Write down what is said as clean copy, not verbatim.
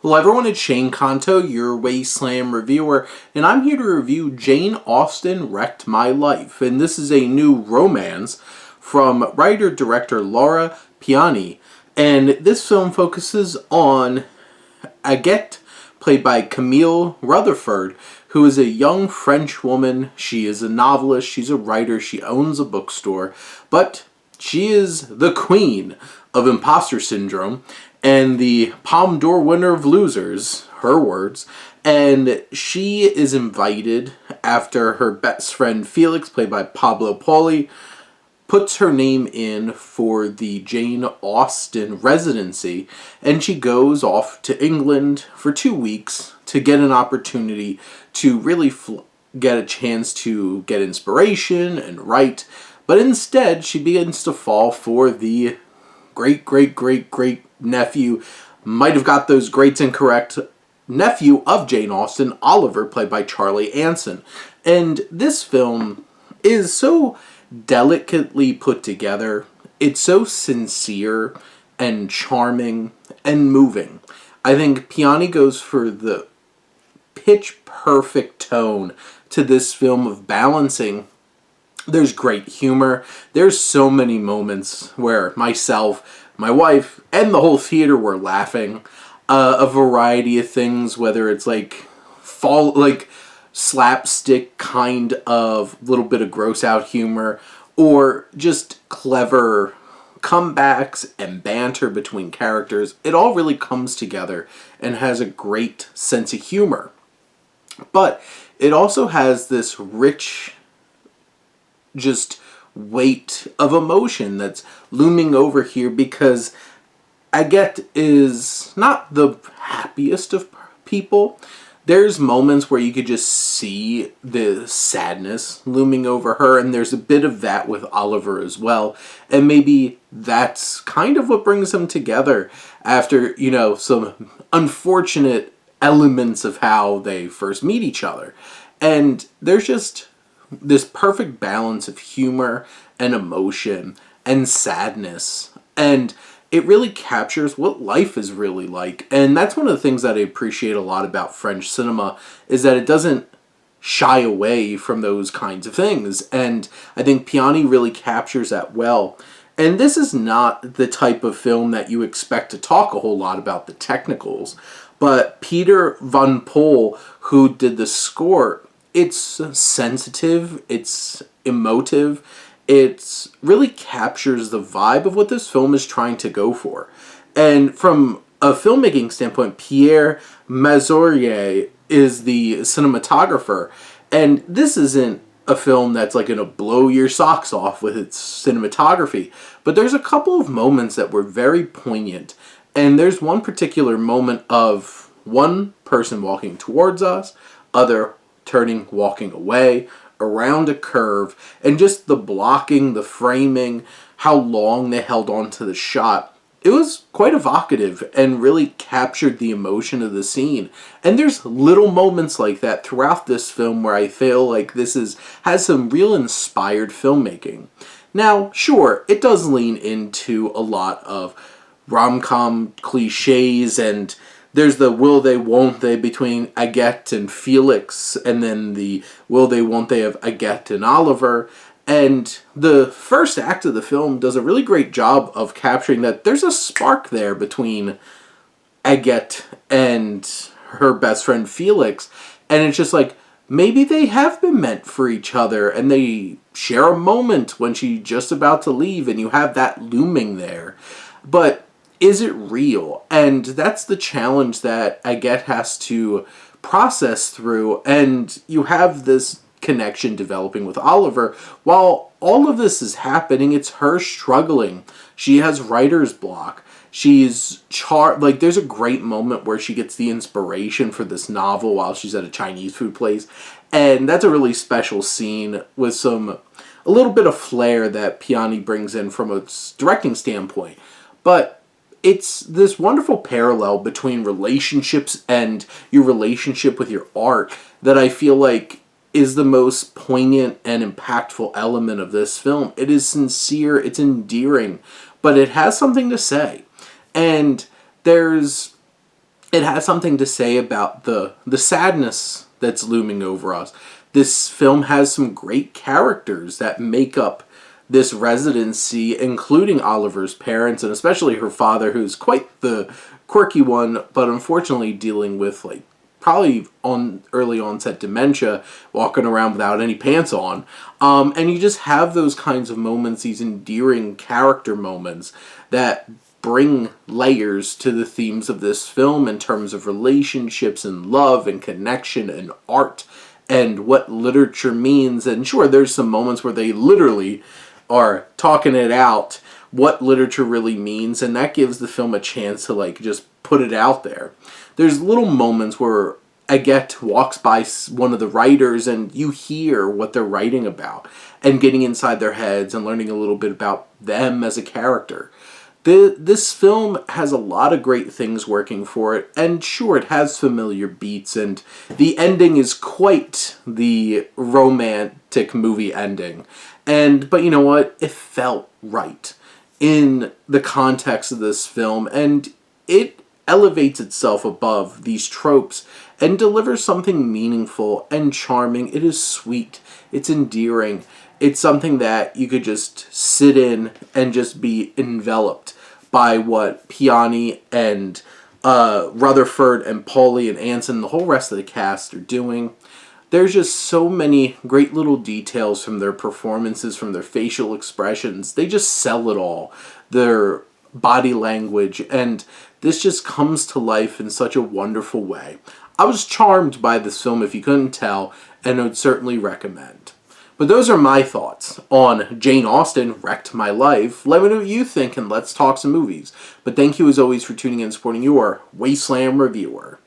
Hello everyone, it's Shane Kanto, your Wasteland reviewer, and I'm here to review Jane Austen Wrecked My Life. And this is a new romance from writer-director Laura Piani. And this film focuses on Agathe, played by Camille Rutherford, who is a young French woman. She is a novelist, she's a writer, she owns a bookstore, but she is the queen of imposter syndrome and the Palme d'Or winner of Losers, her words, and she is invited after her best friend Felix, played by Pablo Poli, puts her name in for the Jane Austen residency, and she goes off to England for 2 weeks to get an opportunity to really get a chance to get inspiration and write, but instead she begins to fall for the great-great-great-great-nephew, might have got those greats incorrect, nephew of Jane Austen, Oliver, played by Charlie Anson. And this film is so delicately put together. It's so sincere and charming and moving. I think Piani goes for the pitch-perfect tone to this film of balancing. There's great humor. There's so many moments where myself, my wife, and the whole theater were laughing. A variety of things, whether it's like slapstick kind of little bit of gross out humor, or just clever comebacks and banter between characters. It all really comes together and has a great sense of humor. But it also has this rich just weight of emotion that's looming over here, because Agathe is not the happiest of people. There's moments where you could just see the sadness looming over her, and there's a bit of that with Oliver as well. And maybe that's kind of what brings them together after, some unfortunate elements of how they first meet each other. And there's just this perfect balance of humor and emotion and sadness, and it really captures what life is really like. And that's one of the things that I appreciate a lot about French cinema, is that it doesn't shy away from those kinds of things, and I think Piani really captures that well. And this is not the type of film that you expect to talk a whole lot about the technicals, but Peter Van Poel, who did the score, it's sensitive, it's emotive, it really captures the vibe of what this film is trying to go for. And from a filmmaking standpoint, Pierre Mazurier is the cinematographer, and this isn't a film that's like going to blow your socks off with its cinematography, but there's a couple of moments that were very poignant. And there's one particular moment of one person walking towards us, other turning, walking away, around a curve, and just the blocking, the framing, how long they held on to the shot. It was quite evocative and really captured the emotion of the scene. And there's little moments like that throughout this film where I feel like this has some real inspired filmmaking. Now, sure, it does lean into a lot of rom-com cliches, and there's the will they, won't they between Agathe and Felix, and then the will they, won't they of Agathe and Oliver. And the first act of the film does a really great job of capturing that there's a spark there between Agathe and her best friend Felix. And it's just like, maybe they have been meant for each other, and they share a moment when she's just about to leave, and you have that looming there. But is it real? And that's the challenge that Agathe has to process through. And you have this connection developing with Oliver. While all of this is happening, it's her struggling. She has writer's block. She's there's a great moment where she gets the inspiration for this novel while she's at a Chinese food place. And that's a really special scene with a little bit of flair that Piani brings in from a directing standpoint. But it's this wonderful parallel between relationships and your relationship with your art that I feel like is the most poignant and impactful element of this film. It is sincere, it's endearing, but it has something to say. And there's It has something to say about the sadness that's looming over us. This film has some great characters that make up this residency, including Oliver's parents and especially her father, who's quite the quirky one, but unfortunately dealing with like probably on early onset dementia, walking around without any pants on. And you just have those kinds of moments, these endearing character moments that bring layers to the themes of this film in terms of relationships and love and connection and art and what literature means. And sure, there's some moments where they literally are talking it out, what literature really means, and that gives the film a chance to like just put it out there. There's little moments where Agathe walks by one of the writers and you hear what they're writing about and getting inside their heads and learning a little bit about them as a character. This film has a lot of great things working for it, and sure, it has familiar beats, and the ending is quite the romantic movie ending. But you know what? It felt right in the context of this film, and it elevates itself above these tropes and delivers something meaningful and charming. It is sweet. It's endearing. It's something that you could just sit in and just be enveloped by what Piani and Rutherford and Pauly and Anson, the whole rest of the cast are doing. There's just so many great little details from their performances, from their facial expressions. They just sell it all. Their body language, and this just comes to life in such a wonderful way. I was charmed by this film, if you couldn't tell, and would certainly recommend. But those are my thoughts on Jane Austen Wrecked My Life. Let me know what you think, and let's talk some movies. But thank you as always for tuning in and supporting your Wasteland reviewer.